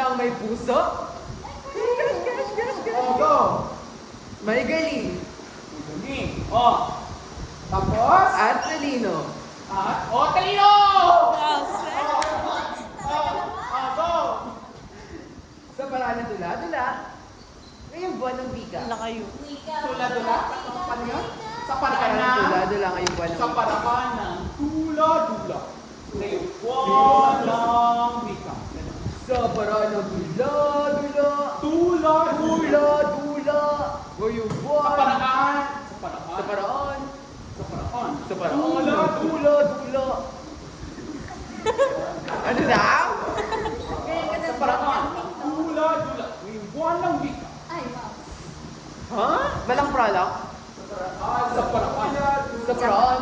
ng may puso. Go! May galing. Galing. Oh. Tapos? At talino. Talino! Go! Sa paraan ng dula-dula. Ngayong buwan ng wika. Wala kayo. Tula-dula? Paano yun? Sa Sa paraan paraan ng ng... dula-dula ngayong buwan ng Sa wika. paraan ng tula-dula. Ngayon, walang wika. Sa paraan ng dula-dula. Tula-dula. Dula-dula. Ngayong Sa buwan. paraan. Sa paraan. Sa paraan. Sa paraan ng dula-dula. Ano daw? Sa paraan ng tula-dula. Ngayong buwan ng wika. Ha? Malang product? Sa paraan. Sa paraan.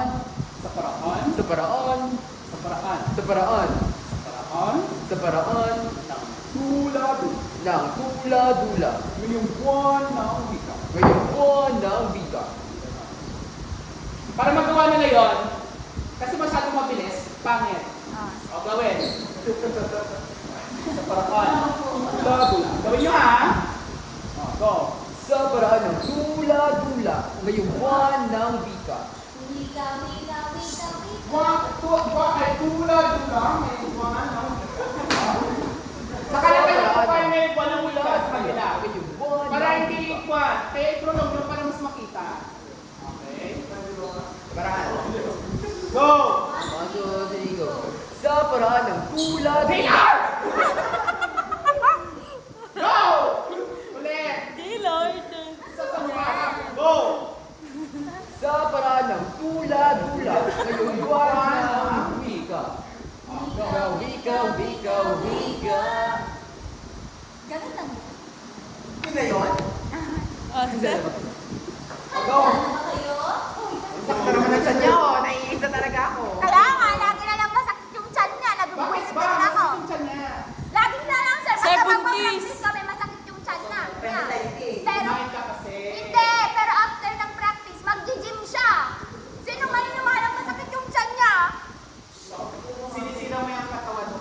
Sa paraan. Sa paraan. Sa paraan. Sa paraan. Sa paraan. Sa paraan. Ng tula-dula. Ng tula-dula. Ngayong buwan ng wika. Ngayong buwan ng wika. Para magawa nila yon, kasi masyadong mabilis, pangit. O, gawin. Sa paraan. Tula-dula. Gawin nyo ha. O, go. Sa paraan ng tula-dula. Ngayong buwan ng wika. Ay, tula-dula. Ngayong buwan ng wika. Sa kanila pa kayo may buwan ng wika sa kanila. Ngayong buwan Para ng hindi wika. ikwan. Kaya i-prolong nyo para mas makita. Okay? Paraan. Go! 1, 2, 3, go. Sa paraan ng tula-dula. Go! Ulit! Gaylord. Sa mukha. Go! Sa paraan ng tula-dula. Ngayong buwan ng wika. Wika, wika, wika. Ganun lang. Yun na yun? Asa? Go! Sakta naman ang tiyan niya, oh. Naiisa talaga ako. Kaya nga, lagi na lang masakit yung tiyan niya. Nagubuwisit Bakit na ba? rin ako. Ang tiyan niya. Lagi na lang, sir. Basta 70s. magpa-practice kami, masakit yung tiyan niya. Pero, Kumain ka kasi. hindi. Pero after ng practice, mag-gym siya. Sino maniniwalang masakit yung tiyan niya? Sinisira mo yung katawan mo.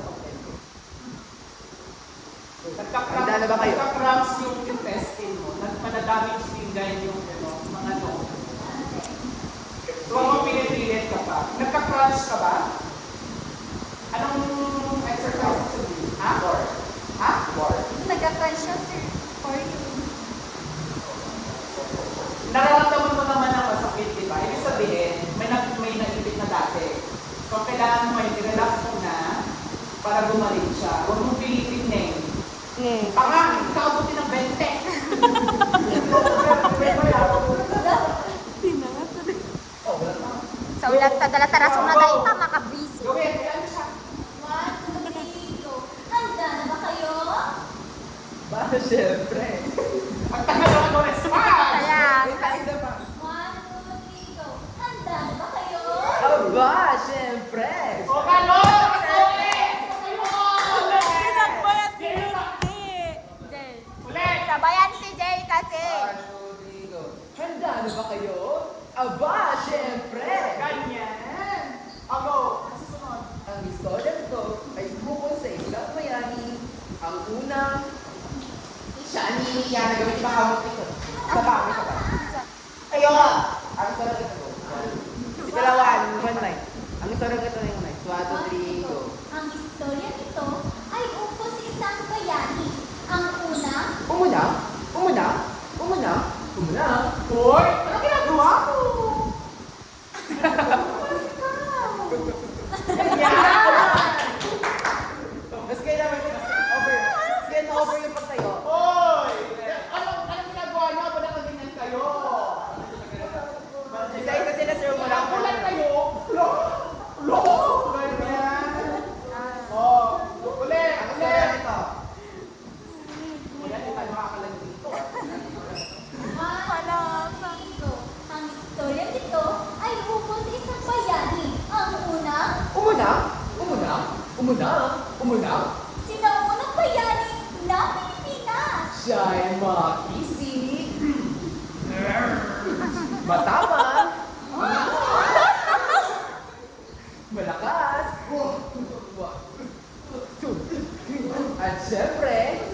Handa na ba kayo? Nagka-cramps yung intestine mo. Nagpa-damage din dahil yung mga noo. So, ako pinipilit ka pa. Nagka-crunch ka ba? Anong exercise sa gym? Ha? Ha? Nagka-crunch siya, sir. For you. Nararamdaman mo naman ang masakit, di ba? Ibig sabihin, may naipit na dati. So, kailangan mo i-relax mo na para bumalik siya. Huwag mong pilitin na eh. Panga, kaabuti ng 20. Sa ulat, tadala tarasong na tayo pa, makabisi. Gawin, kaya ano siya? 1, 2, 3, go. Handa na ba kayo? Ba, syempre. Ang tagal naman ko response! Kaya, Wait, tayo isa pa. 1, 2, 3, go. Handa na ba kayo? Aba, syempre. O, kalo! Ulit! Pinagbayat ko hindi. Jay. Ulit! Sabayan si Jay kasi. 1, 2, 3, go. Handa na ba kayo? Aba, syempre. Ganyan! Ako, ang susunod. Ang istorya nito ay tungkol sa isang bayani. Ang unang siya ni Yana gawin pa kamot ito. Sa pa. Ayo nga! Ang istorya nito. Ikalawan, 1 Ang istorya nito yung next. 1, 2, 3, go. Ang istorya nito ay ukol sa isang bayani. Ang una, Umuna! Umuna! Umuna! Umuna! Hoy! Ano ginagawa mo? Mas kaya naman over. Mas kaya na-over yung pagtayo. Hoy! Anong ginagawa niyo? Ba't nakaganyan kayo? Isa-isa sila sir. Wala ko Ulan kayo? Lo! Ganyan! Oh, ulit! Ang istorya Ulit! nito. Ulit, hindi tayo makakalag dito. go. Ang istorya nito ay ukol sa isang bayani. Ang una, Umuna! Umuna! Umuna! Umuna! sinaunang bayani na Pilipinas. Siya ay makisig. Matapang. Malakas. At syempre,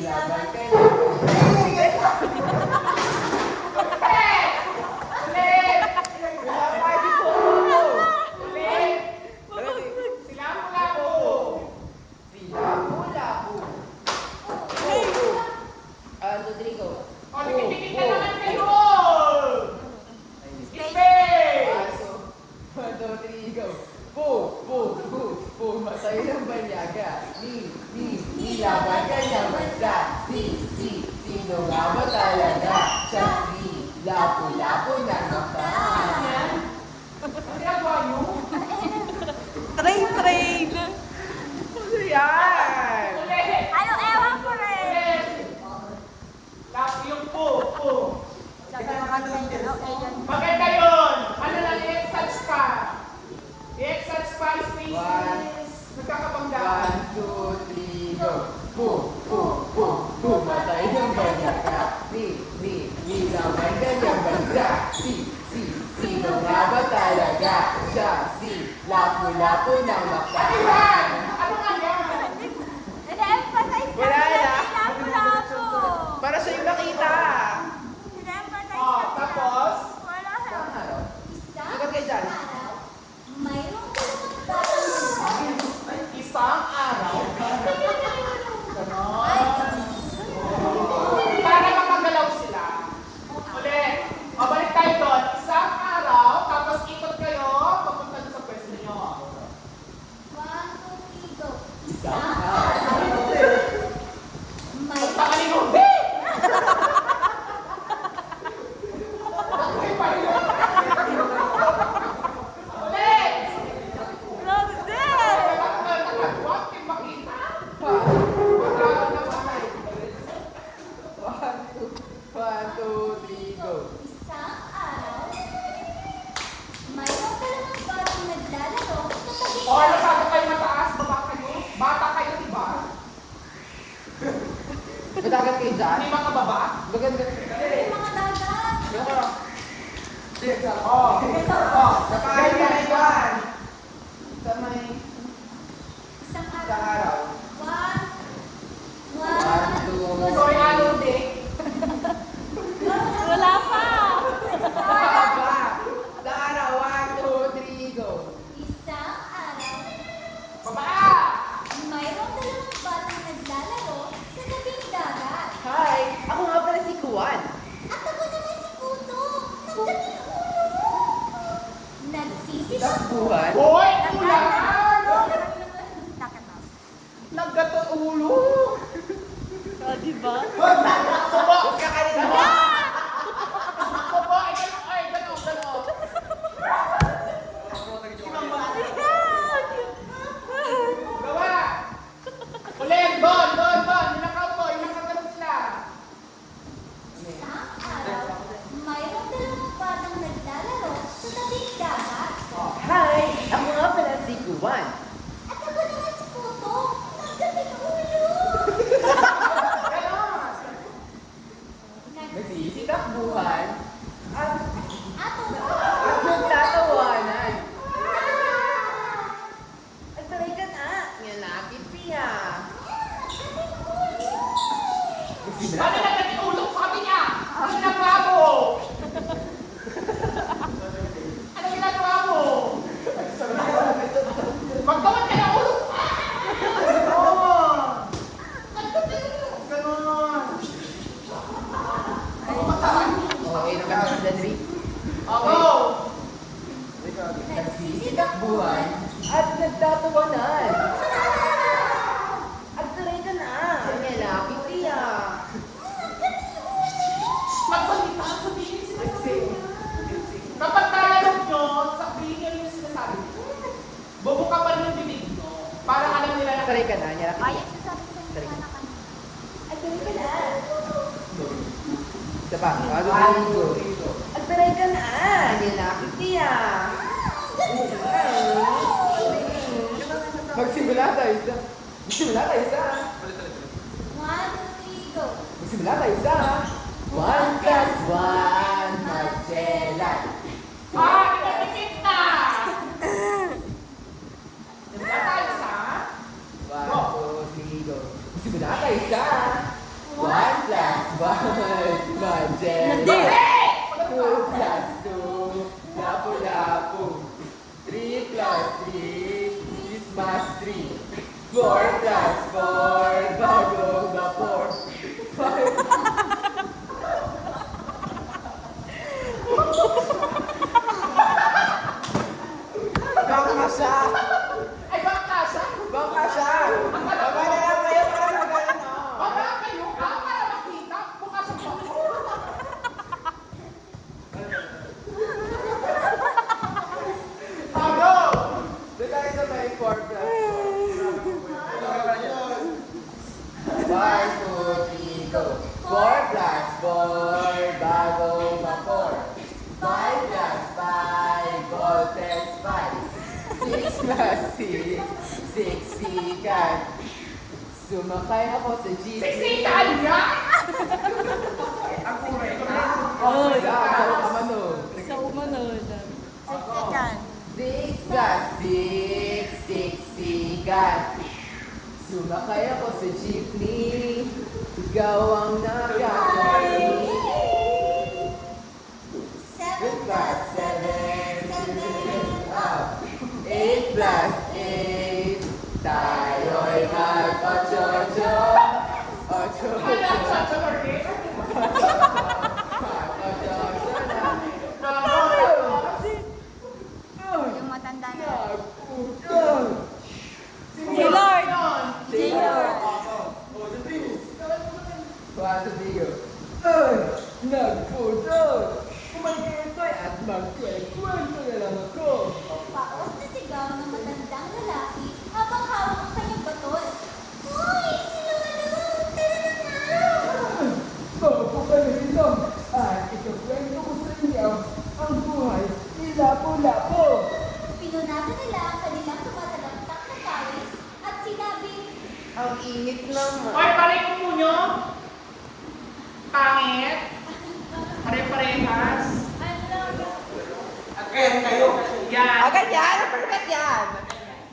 laban ka na. Ulit! Pwede po. Ulit! Silapu-lapu! Silapu-lapu. Rodrigo. O, dikit-dikit na naman kayo! Space! Paso. Rodrigo. Matay ng banyaga. Laban ka niya bansa. Sino nga ba talaga? Siya lapu-lapu ng mata. Ang ginagawa niyo? Train. Ano yan? Ulit! Ano, ewan ko rin. Ulit! Tapos yung po. Maganda yun! Ano lang, i-exage pa. I-exage pa, spaces. Nagkakabanggaan. 1, 2, 3, go. Matay ng banyaga. Laban ka niya bansa. Sino nga ba talaga? Siya lapu-lapu ng mata. Ano yan? Ano nga yan? Ina-emphasize Wala lang na. yung lapu-lapu. Para sa yung nakita. Ina-emphasize Oh, lang. tapos? Wala na. Saan araw? Isang Ikot kayo dyan. araw, mayroong dalawang batang Isang araw. Ganon. Para makagalaw sila. Ulit. O, balik tayo doon. Isang araw, tapos ikot kayo, papunta doon sa pwesto nyo. 1, 2, 3, go. Isang Isang araw. araw, mayroong Pakalinumbi! Ulit! Rodel! Huwag kayo makita. Pagkakas na patay. 1, 2, 3, go. isang araw, mayroong dalawang batang naglalaro sa tabi O, ano bago kayo mataas? Baba kayo? Bata kayo, di ba? Madagat kayo dyan. Hindi mga baba? Maganda. ng mga dagat. Oh. Nakain ka na yan. Sa may Isang sa araw. araw. 1, 1, 2, Sorry, ano, Dick? Wala pa. Baba. Sa araw. 1, 2, 3, go. Isang araw, Baba! mayroong dalawang batang naglalaro sa tabing dagat. Hi! Ako nga pala si Kuwan. At ako naman si Puto, ng tabing ulo. Nagsisipag Takbuhan. Hoy! Ulan! Nakataw. Naggato ulo! O, diba? Subo! Kakanin mo. Subo! Ay, gano'n! Ay, gano'n! Gawa! Ulit! Doon! Inakaw ko! Inakaw sila! Isang araw, mayroong dalawang batang naglalaro sa tabing dagat. Hi! Ako nga pala si Kuwan. At ako naman si Puto, ng tabing ulo. Ganon! Nagsisitakbuhan. At Ato nagtatawanan. At taray ka na. Nganapit piya. Ano na natin ulo? Sabi niya! Ano ginagawa mo? Ano ginagawa mo? Magkawan ka ng ulo! Ganon! Ganon! Okay, naman sa Dri. Ako! Nagsisitakbuhan. At nagtatawanan. At taray ka na. Nganapit piya. Magsalita, sabihin sinasabi. Kapag talalog nyo, sabihin nyo yung sinasabi. Bubuka pa rin yung bibig nyo. Para alam nila na Taray ka na. Nganapit Ay, piya. ang sasabi sa inyo na kanina. At taray ka na. Isa pa. 1, 2, 3, go. At taray ka na. Nganapit piya. Magsimula tayo sa... Magsimula tayo sa... 1, 2, 3, go. Magsimula tayo sa... 1 plus 1, Magellan. Pinapikit na! Wala tayo sa... 1, 2, 3, go. Magsimula tayo sa... 1, Magellan. 2 plus 2, lapu-lapu. 3 plus 3 is mas 3. 4 plus 4, bagong vapor. 5. Bangka siya! Ay, baka siya! Bangka siya! Baba na lang kayo para magaling Baka kayo ka para makita. Mukha siyang bako. Ano? Doon tayo sa may 4 plus 4. 1, 2, 3, go! 4 plus 4, bagong vapor. 5 plus 5, voltes 5. 6 plus 6, siksikan. Sumakay ako sa jeep. Siksikan niya! Oh, Sa kamano. sa umanod. Siksikan. 6 plus 6, siksikan. Sumakay ako sa jeepney. Ikaw ang nakakari. 7 plus 7, 7 up. 8 plus 8, tayo'y mag-ocho-ocho. Ocho-ocho. Ocho-ocho na. Yung matanda na. Lord! Jaylord. Kuwato diyo. Ay! Nagpudol! Kumanketo'y at magkwento na lang ako. Paos na sigaw ng matandang lalaki habang hawak ang kanyang baton. Uy, si Lolo! Tara na nga! Opo kayo rito at ikakwento ko sa inyo ang buhay ni Lapu-Lapu. Pinunasan nila ang kanilang tumatagaktak na pawis at sinabing, Ang init naman. Hoy, pare-upo nyo! Pangit! Pare-parehas! Yan! Agad yan! Perfect yan!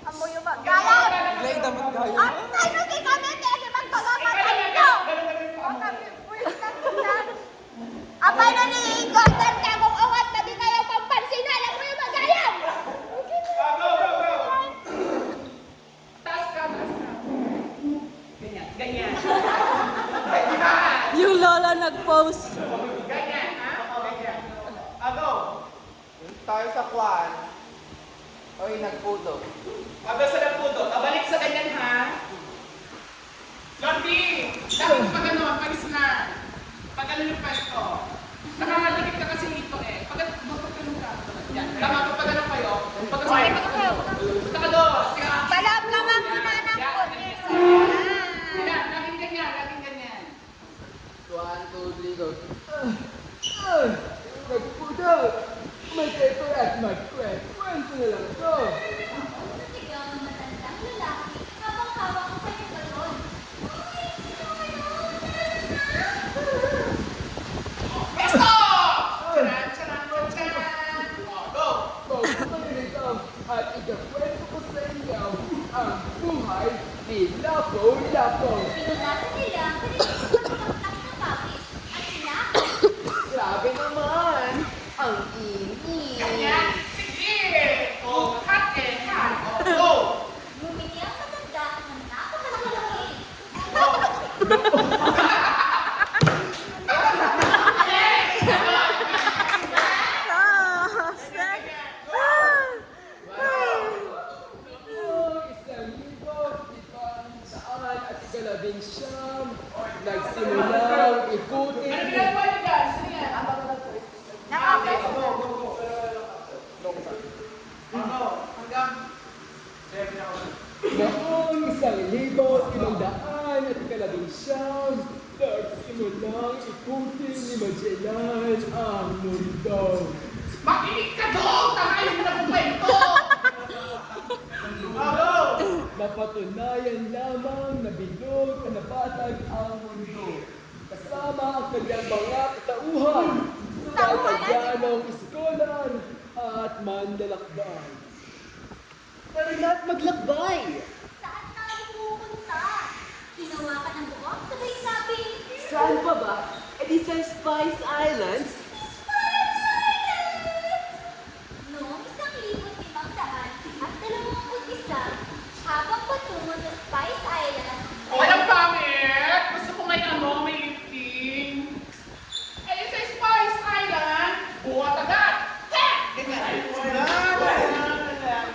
amoy yung magalang! Lay dapat kayo. Ang ano di kami, hindi magtulungan kayo! Abay na ni Golden ka kung awat na di kayo pampansin, alam mo yung magalang! Taas ka! Ganyan, ganyan. Yung lola nag-post. Ganyan, ha? Ganyan. Ago! Tayo sa kwan. Oy, nagpudo. Ago sa nagpudo. Balik sa ganyan, ha? Lordy! Dapat pag ano, palis na. Pag ano yung pwesto. Nakakadikit ka kasi dito eh. Pag ganun ka. Yan. Tama ko pag ano kayo. Pag ano kayo. Punta ka doon. Sige. Palab ka nga muna ng pulis! Yan. Laging ganyan. Laging ganyan. 1, 2, 3, go. Nagpudo! Magkwento at magkwento na lang ako. Sigaw ng matandang lalaki habang hawak ang kanyang baton. Uy, sino kayo? Pwesto! Charan, charan, charan. Oh, go! Opo kayo rito at ikakwento ko sa inyo ang buhay ni Lapu-Lapu. Pinunasan nila ang kanilang tumatagaktak na pawis at sinabing, Grabe naman! Ang init! Ganyan. Sige! Oh, hot eh, hot. Oh, go! ngumiti ang matanda ng napakalaki. Isang libo, ipang saan at ikalabing siyam. Nagsimulang ikutin. Ano ginagawa niyo dyan? Sige nga. Nakapos. Go, go, go. Ano? Hanggang? Noong 1,500 at ikalabing siyam, nagsimulang ikutin ni Magellan ang mundo. Makinig ka doon! Takayin mo na kung kwento! Go! Napatunayan lamang na bilog na nabatag ang mundo. Kasama ang kanyang mga katauhan, Italianong iskolar at manlalakbay. Tara na't maglakbay! Saan tayo pupunta? Hinawakan ng buhok, sabay sabi, Saan pa ba Spice Islands. Noong 1521 habang patungo sa Spice Island, Walang pangit! Gusto ko may may lifting. Eh, sa Spice Island, buhat agad! Ganyan!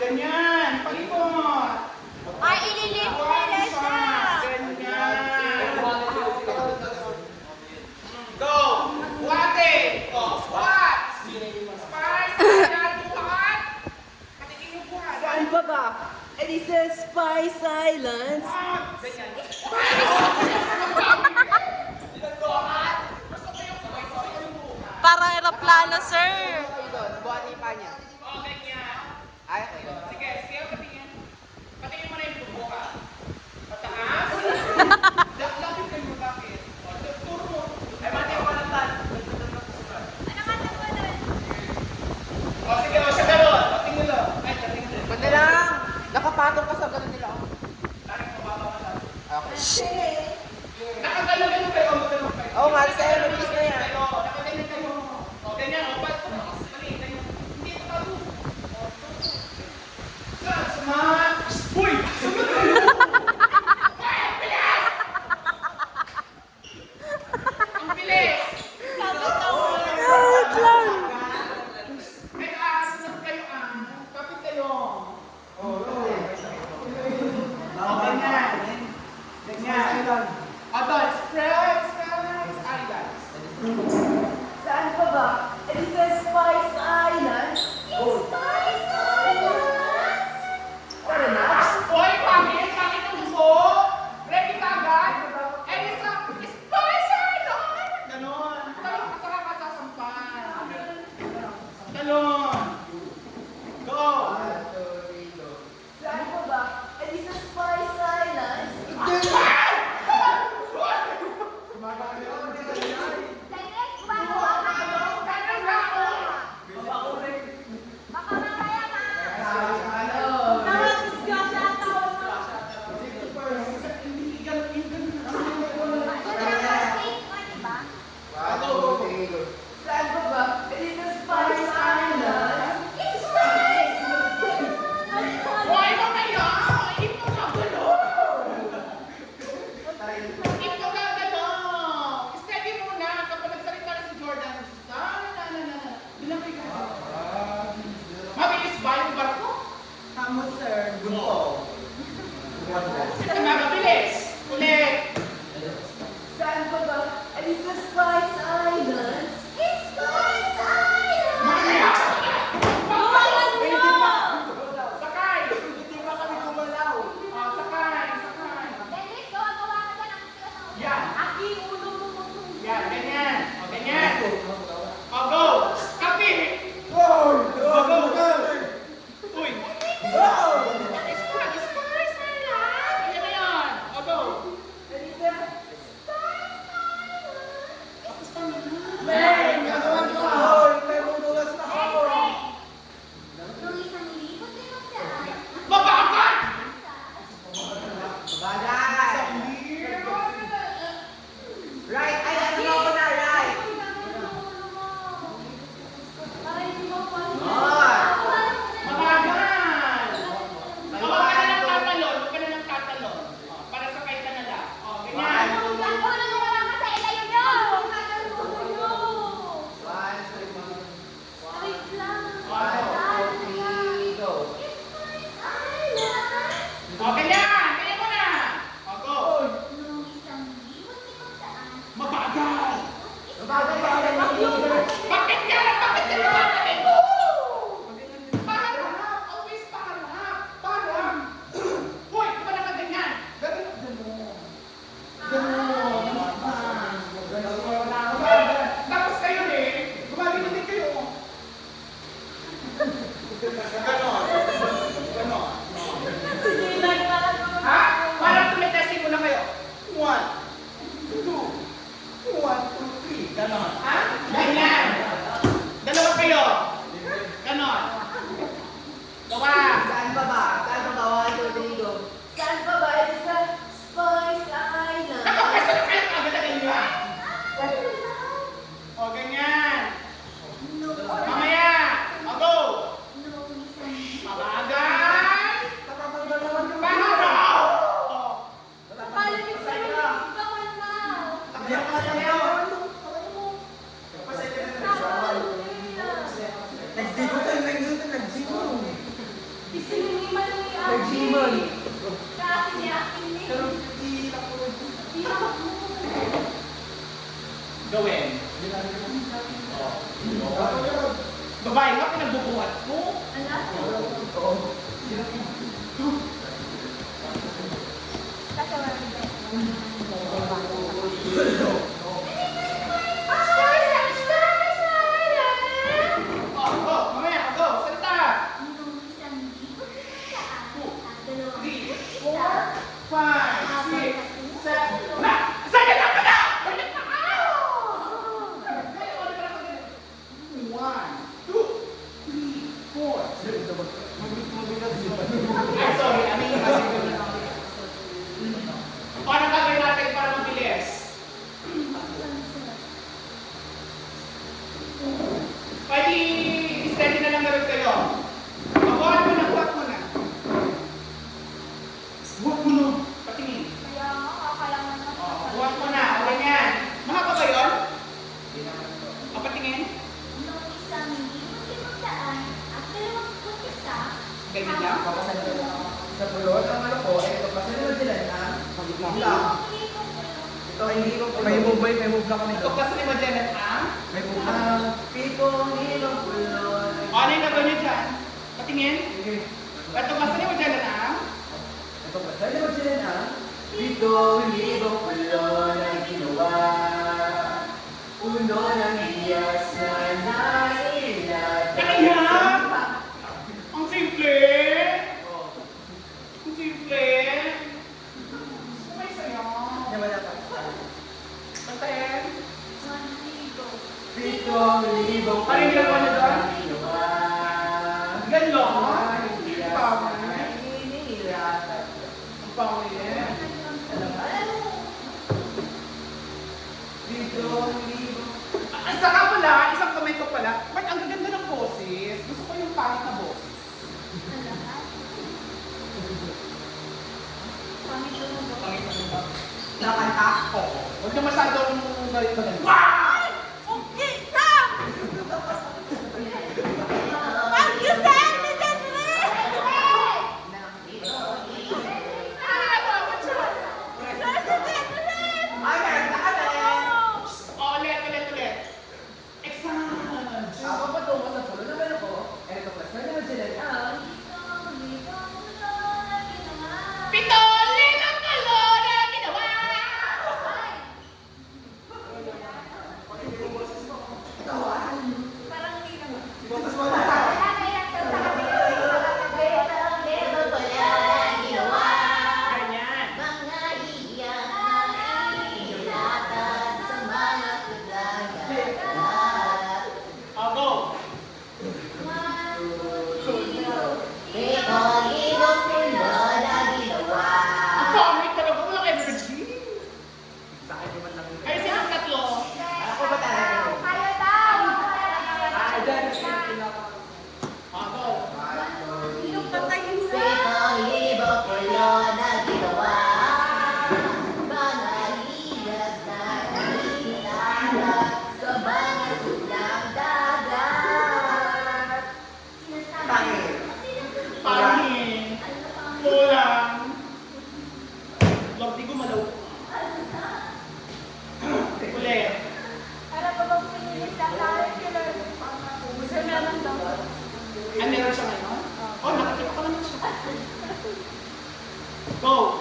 Ganyan! Pag-ikot! ay ililip nila siya. Ganyan! Go! Buhate! Oh, buhat! Spice Island, buhat! Patikin yung buhat! Saan pa ba? Eh, di sa Spice Islands. Buhat! Ganyan! Para aeroplano, sir. Buhati pa niya. Oh, ganyan! Ay, Sige, sige, patingin. Patingin mo na yung buka. Pataas. Lapit kayo, lapit. Turo mo. Ay, mati ako ng tan. Ano nga ito ba doon? O, sige, o, siya gano'n. Patingin lang. Ay, patingin lang. Ba't na lang? Nakapatong ka sa ganun nila. Oh. Tarik mo, baba ka lang. Okay. Nakagano-gano kayo, magano kayo. Oo nga, sa aeroplane na yan. Nakaganyan kayo. O, ganyan, o, ba't mali, ganyan. Hindi ito tayo. Smart! Uy! Sunod kayo! Ang bilis! Wait lang. May sunod kayo kapit kayo. Ganyan. Ganyan. Doon, Spice Islands. Saan pa ba? Eh, di sa Spice Islands. Spice Islands! Tara na. Hoy, pangit ang gusto. Ready ka agad? Eh, isa, Spice Island! Ganon. Talong ka sarap at sasampan. Ganon. Go! Saan pa ba? Eh, di sa Spice Islands. Direct ba? Ganon na ako. Baka mamaya na. Saan pa ba? Eh, di sa Spice Islands. Hoy, mamaya! Hindi mo gagano! Hindi mo gagano! Steady muna kapag nagsalita na si Jordan. Bilang kayo. Mabilis ba yung barko? Tama, sir. Gunto. Mabilis! Ulit! Saan pa ba? Eh, di sa Spice Islands. Mamaya! Sakay! Hindi ba kami gumalaw? Sakay! Yan! Yan, ganyan! O, ganyan! O, go! Copy! Uy! Spice Island! Ganyan na yan! O, go! Eh, di sa Mabagal! Right, ay, ano na ako na, right? Mabagal! Huwag ka na ng tatalon, huwag ka na ng tatalon. O, para sakay ka na lang. O, ganyan. O, ganyan! Ganyan mo na! O, go! Mabagal! Bakit yan? Bakit yan? Bakit mo? Paharap! Always paharap! Paharap! Hoy, di ba nakaganyan? Tapos kayo gumagano din kayo. Ganon. Ganon. Ha? Parang tumitesting muna kayo. 1, 2, 1, 2, 3. Ganon. Ha? Ganyan. Dalawa kayo. Ganon. Gawa. Saan pa ba? Saan pa ba? One, two, three, go. Saan pa ba? Eh, di sa Spice Islands. Nakapwesto na kayo agad na ganyan. Nag-zero tayo na yun, nag-zero. Gawin. Babae ka, pinagbubuhat mo. Mamaya, go, salita. 3, 4, 5, 6, 7, na! Salita ka na! Salita ka! 1, 2, 3, 4. Ay, sorry. Ano yung kasi ko na lang. Paano gagawin natin para mabilis? Pwede steady na lang gawin kayo. Buhat mo na, buhat mo na. Buhat mo na. Patingin. Buhat mo na. Okay yan. Mahaba ba yun? Patingin. Ganyan lang? Sa pulot, ang ano ko, ito kasi naman sila na lang. Ito, hindi ko pulot. May move lang kami Ito kasi ni Magellan ang? May move lang. Pitong hilong pulot. Ano yung nagawin niyo dyan? Patingin. Ito kasi ni Magellan ang? Ito kasi naman sila na pitong hilong pulot na ginawa. Uno ng iyas na nailatag. Kaya! Ang simple! Ang simple! May sayo. Naman natin. Pantayin. Pitong libong Ano yung ginagawa niyo doon? ginawa. Ganon. Ang Ang pangit. pitong libong. Ang saka pala, isang kamay ko pala, ba't ang gaganda ng boses? Gusto ko yung pangit na boses. Pangit na ba? Nakanta ko. Huwag ka masyadong galit ba ganun. Wow! Ulit. Excellent! Ako pa tungo sa pulo naman ako. Ito pa sa naman sila ang Pitoli ng kalor na ginawa! boses mo na. Ganyan. Oh, go! Ang pangit talaga, walang energy. Sa akin naman lang. Ay, silang tatlo. Ako ba talaga? Dyan. Oh, go. Pangit. Kulang. Lord, di gumalaw. Ulit. Ah, meron siya ngayon? Oh, nakakita ko naman siya. Go!